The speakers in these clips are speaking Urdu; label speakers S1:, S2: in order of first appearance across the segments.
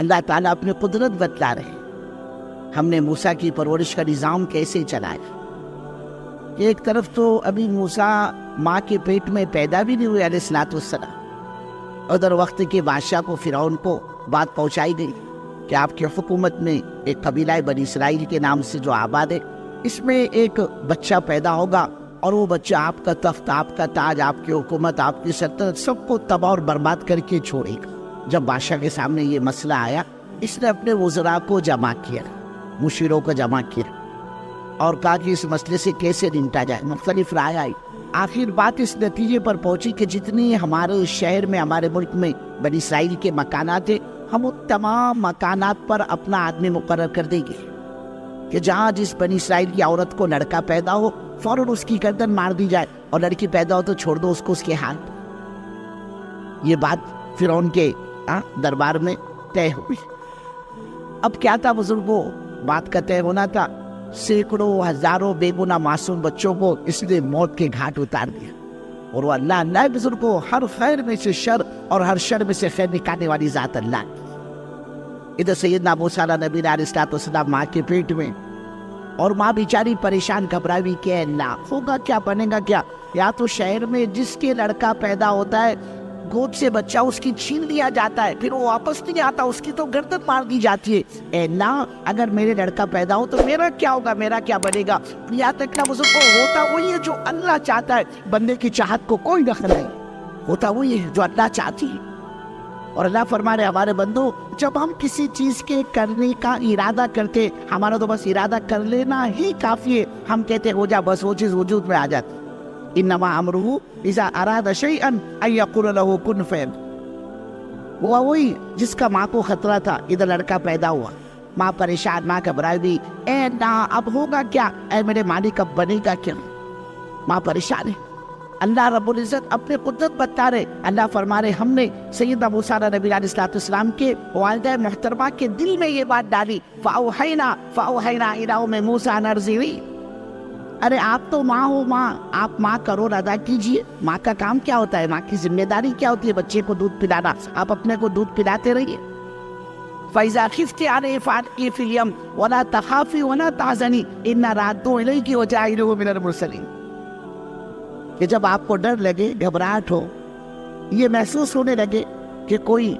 S1: اللہ تعالیٰ اپنی قدرت بتلا رہے ہیں۔ ہم نے موسیٰ کی پرورش کا نظام کیسے چلایا کہ ایک طرف تو ابھی موسیٰ ماں کے پیٹ میں پیدا بھی نہیں ہوئے علیہ الصلوۃ والسلام، ادھر وقت کے بادشاہ کو فرعون کو بات پہنچائی گئی کہ آپ کی حکومت میں ایک قبیلہ بنی اسرائیل کے نام سے جو آباد ہے، اس میں ایک بچہ پیدا ہوگا اور وہ بچہ آپ کا تخت، آپ کا تاج، آپ کی حکومت، آپ کی سلطنت سب کو تباہ اور برباد کر کے چھوڑے گا۔ جب بادشاہ کے سامنے یہ مسئلہ آیا، اس نے اپنے وزراء کو جمع کیا، مشیروں کو جمع کیا اور کہا کہ اس مسئلے سے کیسے نمٹا جائے۔ مختلف رائے آئی، آخر بات اس نتیجے پر پہنچی کہ جتنی ہمارے شہر میں، ہمارے ملک میں بنی اسرائیل کے مکانات ہیں، ہم ان تمام مکانات پر اپنا آدمی مقرر کر دیں گے کہ جہاں جس بنی اسرائیل کی عورت کو لڑکا پیدا ہو فوراً اس کی گردن مار دی جائے، اور لڑکی پیدا ہو تو چھوڑ دو اس کو اس کے ہاتھ۔ یہ بات فرعون کے دربار میں طے ہوئی۔ اب کیا تھا بزرگوں، بات کا طے ہونا تھا، سینکڑوں ہزاروں بے گناہ معصوم بچوں کو اس نے موت کے گھاٹ اتار دیا، اور وہ اللہ بزرگوں ہر خیر میں سے شر اور ہر شر میں سے خیر نکالنے والی ذات اللہ۔ ادھر سیدنا موسیٰ علیہ نبی علیہ الصلوۃ والسلام ماں کے پیٹ میں، اور ماں بیچاری پریشان گھبرائی ہوئی کہ اللہ ہوگا کیا، بنے گا کیا؟ یا تو شہر میں جس کے لڑکا پیدا ہوتا ہے گود سے بچہ اس کی چھین لیا جاتا ہے، پھر وہ واپس نہیں آتا، اس کی تو گردن مار دی جاتی ہے۔ اے اللہ اگر میرے لڑکا پیدا ہو تو میرا کیا ہوگا، میرا کیا بنے گا؟ یہاں تک نہ بزرگ ہوتا وہی ہے جو اللہ چاہتا ہے، بندے کی چاہت کو کوئی دخل نہیں، ہوتا وہی ہے جو اللہ چاہتی ہے۔ اور اللہ فرما رہے ہمارے بندو، جب ہم کسی چیز کے کرنے کا ارادہ کرتے، ہمارا تو بس ارادہ کر لینا ہی کافی ہے، ہم کہتے ہو جا، بس وہ چیز وجود میں آ جاتی۔ انما امرہ اذا اراد شیئا ان یقول له کن فیکون۔ ہوا وہی جس کا ماں کو خطرہ تھا، ادھر لڑکا پیدا ہوا، ماں پریشان، ماں گھبرائی ہوئی، اے اللہ اب ہوگا کیا، اے میرے مالک اب بنے گا کیا؟ ماں پریشان ہے۔ اللہ رب العزت اپنے قدرت بتا رہے، اللہ فرما رہے ہم نے سیدنا موسیٰ علیہ نبی علیہ السلام کے والدہ محترمہ کے دل میں یہ بات ڈالی، فَأَوْحَيْنَا إِلَىٰ أُمِّ مُوسَىٰ أَنْ أَرْضِعِيهِ۔ ارے آپ تو ماں ہو، ماں آپ ماں کا رول ادا کیجئے۔ ماں کا کام کیا ہوتا ہے، ماں کی ذمہ داری کیا ہوتی ہے؟ بچے کو دودھ پلانا، آپ اپنے کو دودھ پلاتے رہیے۔ فَإِذَا خِفْتِ عَلَيْهِ فَأَلْقِيهِ فِي الْيَمِّ وَلَا تَخَافِي وَلَا تَحْزَنِي إِنَّا رَادُّوهُ إِلَيْكِ وَجَاعِلُوهُ مِنَ الْمُرْسَلِينَ۔ کہ جب آپ کو ڈر لگے، گھبراہٹ ہو، یہ محسوس ہونے لگے کہ کوئی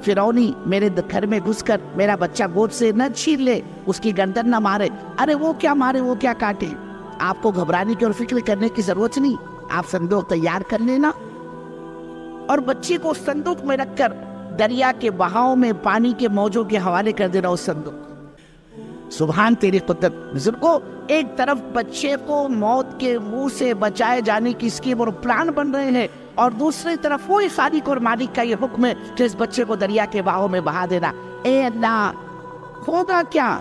S1: فرعونی میرے گھر میں گھس کر میرا بچہ گود سے نہ چھین لے، اس کی گردن نہ مارے، ارے وہ کیا مارے، وہ کیا کاٹے، آپ کو گھبرانے کی اور فکر کرنے کی ضرورت نہیں، آپ صندوق تیار کر لینا اور بچے کو صندوق میں رکھ کر دریا کے بہاؤ میں پانی کے موجوں کے حوالے کر دینا اس صندوق۔ سبحان تیری قدرت۔ بزرگوں ایک طرف بچے کو موت کے منہ سے بچائے جانے کی اسکیم اور پلان بن رہے ہیں، اور دوسری طرف وہی خالق اور مالک کا یہ حکم ہے کہ اس بچے کو دریا کے بہاؤ میں بہا دینا۔ اے اللہ ہوگا کیا،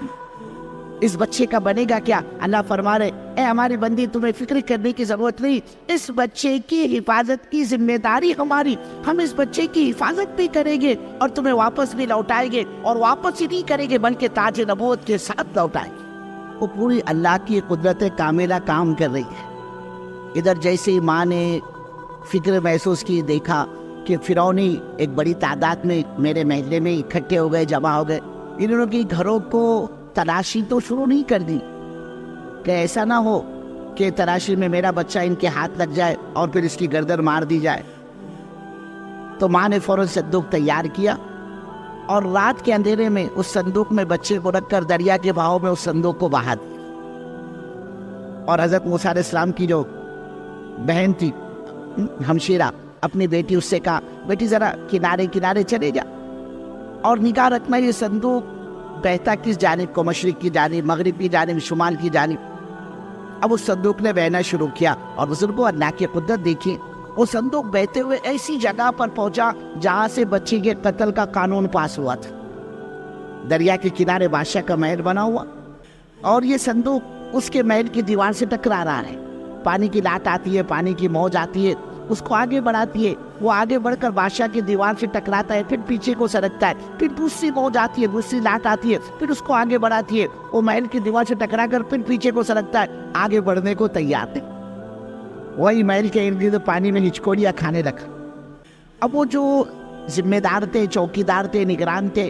S1: اس بچے کا بنے گا کیا؟ اللہ فرما رہے اے ہماری بندی تمہیں فکر کرنے کی ضرورت نہیں، اس بچے کی حفاظت کی ذمہ داری ہماری، ہم اس بچے کی حفاظت بھی کریں گے اور تمہیں واپس بھی لوٹائیں گے، اور واپس ہی نہیں کریں گے بلکہ تاج نبوت کے ساتھ لوٹائیں گے۔ وہ پوری اللہ کی قدرت کاملہ کام کر رہی ہے۔ ادھر جیسے ہی ماں نے فکر محسوس کی، دیکھا کہ فرعونی ایک بڑی تعداد میں میرے محلے میں اکٹھے ہو گئے، جمع ہو گئے، انہوں کی گھروں کو تلاشی تو شروع نہیں کر دی کہ ایسا نہ ہو کہ تلاشی میں میرا بچہ ان کے ہاتھ لگ جائے اور پھر اس کی گردن مار دی جائے۔ تو ماں نے فوراً صندوق تیار کیا اور رات کے اندھیرے میں اس صندوق میں بچے کو رکھ کر دریا کے بہاؤ میں اس صندوق کو بہا دیا۔ اور حضرت موسیٰ علیہ السلام کی جو بہن تھی ہمشیرہ، اپنی بیٹی اس سے کہا بیٹی ذرا کنارے کنارے چلے جا اور نگاہ رکھنا یہ صندوق بہتا کس جانب کو، مشرق کی جانب، مغرب کی جانب، شمال کی جانب۔ اب اس صندوق نے بہنا شروع کیا، اور بزرگوں اللہ کی قدرت دیکھیں، وہ صندوق بہتے ہوئے ایسی جگہ پر پہنچا جہاں سے بچے کے قتل کا قانون پاس ہوا تھا۔ دریا کے کنارے بادشاہ کا محل بنا ہوا، اور یہ صندوق اس کے محل کی دیوار سے ٹکرا رہا ہے، پانی کی لاٹ آتی ہے، پانی کی موج آتی ہے، اس کو آگے بڑھاتی ہے، وہ آگے بڑھ کر بادشاہ کی دیوار سے ٹکراتا ہے، پھر پیچھے کو سرکتا ہے، پھر دوسری موج آتی ہے، دوسری لاٹ آتی ہے، پھر اس کو آگے بڑھاتی ہے، وہ محل کی دیوار سے ٹکرا کر پھر پیچھے کو سرکتا ہے، آگے بڑھنے کو تیار ہے۔ وہی محل کے ارد گرد پانی میں ہچکوڑیاں کھانے لگا۔ اب وہ جو ذمہ دار تھے، چوکیدار تھے، نگران تھے،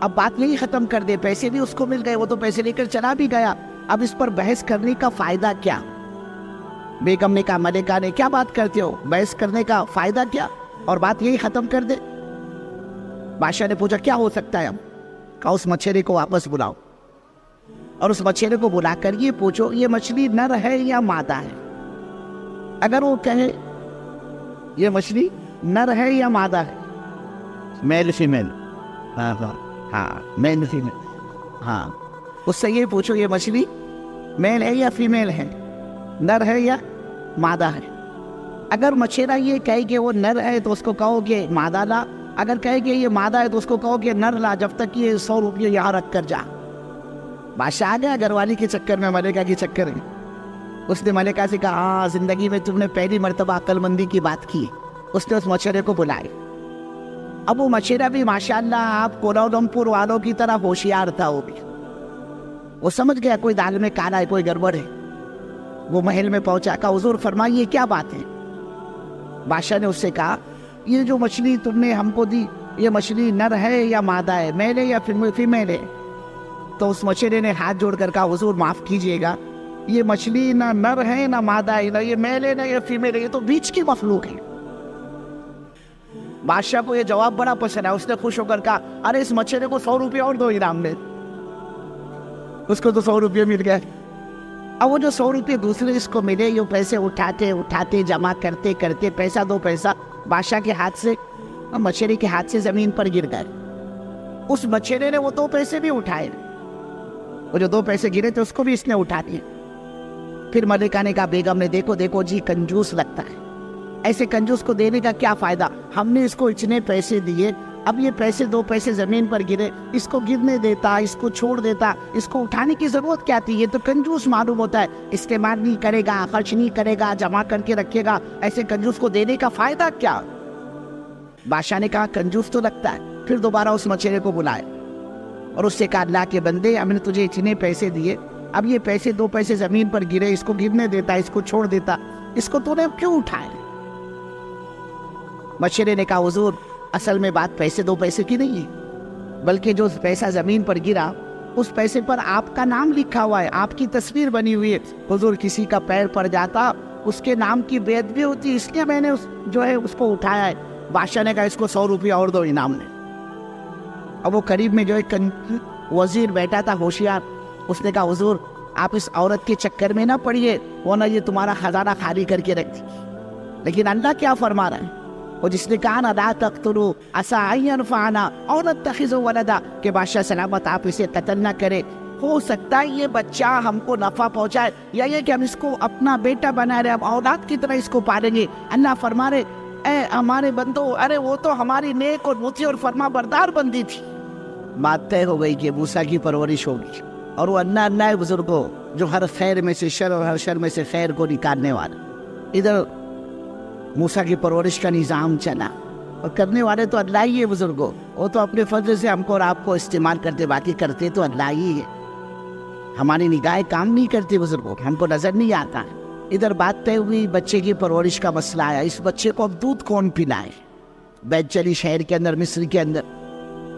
S1: اب بات یہی ختم کر دے، پیسے بھی اس کو مل گئے، وہ تو پیسے لے کر چلا بھی گیا، اب اس پر بحث کرنے کا فائدہ کیا؟ بیگم نے کہا ملکہ نے کیا بات کرتے ہو، بحث کرنے کا فائدہ کیا، اور بات یہی ختم کر دے۔ بادشاہ نے پوچھا کیا ہو سکتا ہے اب؟ کہا اس مچھلی کو واپس بلاؤ، اور اس مچھلی کو بلا کر یہ پوچھو یہ مچھلی نر ہے یا مادہ ہے؟ اگر وہ کہے یہ مچھلی نر ہے یا مادہ ہے، میل فیمیل، ہاں میل فیمیل، ہاں اس سے یہ پوچھو یہ مچھلی میل ہے یا فیمیل ہے، نر ہے یا مادہ ہے۔ اگر مچھیرا یہ کہے کہ وہ نر ہے تو اس کو کہو کہ مادہ لا، اگر کہے کہ یہ مادہ ہے تو اس کو کہو کہ نر لا، جب تک یہ 100 روپیے یہاں رکھ کر جا۔ بادشاہ آ گیا گھر والی کے چکر میں، ملکہ کے چکر میں۔ اس نے ملکہ سے کہا ہاں زندگی میں تم نے پہلی مرتبہ عقل مندی کی بات کی۔ اس نے اس مچھرے کو بلائے۔ اب وہ مچھرا بھی ماشاءاللہ آپ کولالمپور والوں کی طرح ہوشیار تھا، وہ سمجھ گیا کوئی دال میں کالا ہے، کوئی گڑبڑ ہے۔ وہ محل میں پہنچا، کہا حضور فرمائیے کیا بات ہے؟ بادشاہ نے اس سے کہا یہ جو مچھلی تم نے ہم کو دی یہ مچھلی نر ہے یا مادہ ہے، میل ہے یا فیمیل ہے؟ تو اس مچھلی نے ہاتھ جوڑ کر کہا حضور معاف کیجئے گا، یہ مچھلی نہ نر ہے نہ مادہ ہے، نہ یہ میل ہے نہ یہ فیمیل ہے، یہ تو بیچ کی مخلوق ہے۔ بادشاہ کو یہ جواب بڑا پسند ہے، اس نے خوش ہو کر کہا ارے اس مچھلی کو 100 روپے اور دو انعام میں۔ اس کو تو 100 روپے مل گئے۔ اب وہ جو 100 روپے دوسرے اس کو ملے، یہ پیسے اٹھاتے جمع کرتے پیسہ دو پیسہ بادشاہ کے ہاتھ سے مچھلی کے ہاتھ سے زمین پر گر گئے۔ اس مچھلی نے وہ 2 پیسے بھی اٹھائے، وہ جو 2 پیسے گرے تھے اس کو بھی اس نے اٹھا دیے۔ پھر ملکہ نے کہا بیگم نے دیکھو جی کنجوس لگتا ہے، ایسے کنجوس کو دینے کا کیا فائدہ، ہم نے اس کو اتنے پیسے دیے، اب یہ 2 پیسے زمین پر گرے، اس کو گرنے دیتا، اس کو چھوڑ دیتا، اس کو اٹھانے کی ضرورت کیا تھی؟ یہ تو کنجوس معلوم ہوتا ہے، استعمال نہیں کرے گا، خرچ نہیں کرے گا، جمع کر کے رکھے گا، ایسے کنجوس کو دینے کا فائدہ کیا؟ بادشاہ نے کہا کنجوس تو لگتا ہے۔ پھر دوبارہ اس مچھلی کو بلائے اور اس سے کہا اللہ کے بندے ہم نے تجھے اتنے پیسے دیے، اب یہ 2 پیسے زمین پر گرے، اس کو گرنے دیتا، اس کو چھوڑ دیتا، اس کو تو نے کیوں اٹھائے؟ مچھلی نے کہا حضور اصل میں بات 2 پیسے کی نہیں ہے، بلکہ جو پیسہ زمین پر گرا اس پیسے پر آپ کا نام لکھا ہوا ہے، آپ کی تصویر بنی ہوئی ہے، حضور کسی کا پیر پڑ جاتا اس کے نام کی بے ادبی ہوتی، اس لیے میں نے اس کو اٹھایا ہے۔ بادشاہ نے کہا اس کو 100 روپیہ اور دو انعام میں۔ اب وہ قریب میں جو ایک وزیر بیٹھا تھا ہوشیار، اس نے کہا حضور آپ اس عورت کے چکر میں نہ پڑیے، ورنہ یہ تمہارا خزانہ خالی کر کے رکھ دی۔ لیکن اللہ کیا فرما رہا ہے؟ وہ جس نے کہا نا لا تقتلوا عسى ان ينفعنا او نتخذه ولدا، کہ بادشاہ سلامت آپ اسے قتل نہ کرے، ہو سکتا ہے یہ بچہ ہم کو نفع پہنچائے، یا یہ کہ ہم اس کو اپنا بیٹا بنا رہے، اب اولاد کی طرح اس کو پالیں گے۔ اللہ فرما رہے اے ہمارے بندو، ارے وہ تو ہماری نیک اور مطیع اور فرما بردار بندی تھی۔ بات طے ہو گئی کہ موسیٰ کی پرورش ہوگی، اور وہ اللہ ہے بزرگوں جو ہر خیر میں سے شر اور ہر شر میں سے خیر کو نکالنے والا۔ ادھر موسیٰ کی پرورش کا نظام چلا، اور کرنے والے تو اللہ ہی ہے بزرگوں، وہ تو اپنے فضل سے ہم کو اور آپ کو استعمال کرتے، باقی کرتے تو اللہ ہی ہے، ہماری نگاہیں کام نہیں کرتی بزرگوں، ہم کو نظر نہیں آتا۔ ادھر بات طے ہوئی، بچے کی پرورش کا مسئلہ آیا، اس بچے کو اب دودھ کون پلائے؟ بیت چلی شہر کے اندر، مصر کے اندر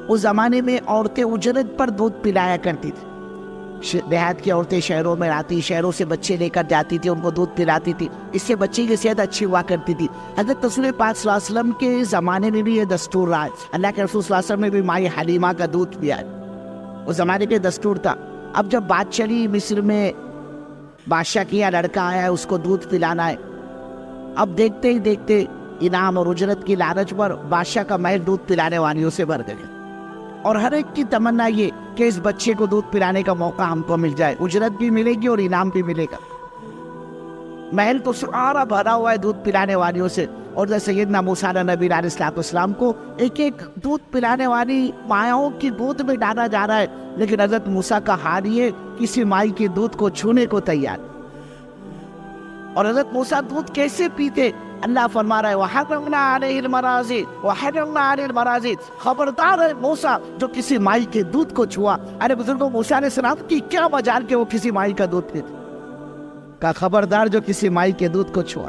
S1: اس زمانے میں عورتیں اجرت پر دودھ پلایا کرتی تھی، دیہات کی عورتیں شہروں میں آتی، شہروں سے بچے لے کر جاتی تھی، ان کو دودھ پلاتی تھی، اس سے بچے کی صحت اچھی ہوا کرتی تھی۔ حضرت رسول پاک صلی اللہ علیہ وسلم کے زمانے میں بھی یہ دستور رہا ہے، اللہ کے رسول صلی اللہ علیہ وسلم نے بھی مائی حلیمہ کا دودھ پیا ہے، اس زمانے کے دستور تھا۔ اب جب بات چلی مصر میں بادشاہ کیا لڑکا آیا ہے، اس کو دودھ پلانا ہے، اب دیکھتے ہی دیکھتے انعام اور اجرت کی لالچ پر بادشاہ کا محل دودھ پلانے والیوں سے بھر گیا، اور ہر ایک کی تمنا یہ کہ اس بچے کو دودھ پلانے کا موقع ہم کو مل جائے، اجرت بھی ملے گی اور انعام بھی ملے گا۔ محل تو سارا بھرا ہوا ہے دودھ پلانے والیوں سے، اور جیسے سیدنا موسیٰ نبی علیہ السلام کو ایک ایک دودھ پلانے والی مایاؤں کی گود میں ڈالا جا رہا ہے، لیکن حضرت موسیٰ کا حال یہ کسی مائی کے دودھ کو چھونے کو تیار، اور حضرت موسیٰ دودھ کیسے پیتے؟ اللہ فرما رہا ہے وَحَرَّمْنَا عَلَيْهِ الْمَرَاضِعَ وَحَرَّمْنَا عَلَيْهِ الْمَرَاضِعَ، خبردار ہے موسیٰ جو کسی مائی کے دودھ کو چھوا۔ ارے بزرگوں، موسیٰ علیہ السلام کی کیا مجال کہ وہ کسی مائی کا دودھ پیتے، کا خبردار جو کسی مائی کے دودھ کو چھوا۔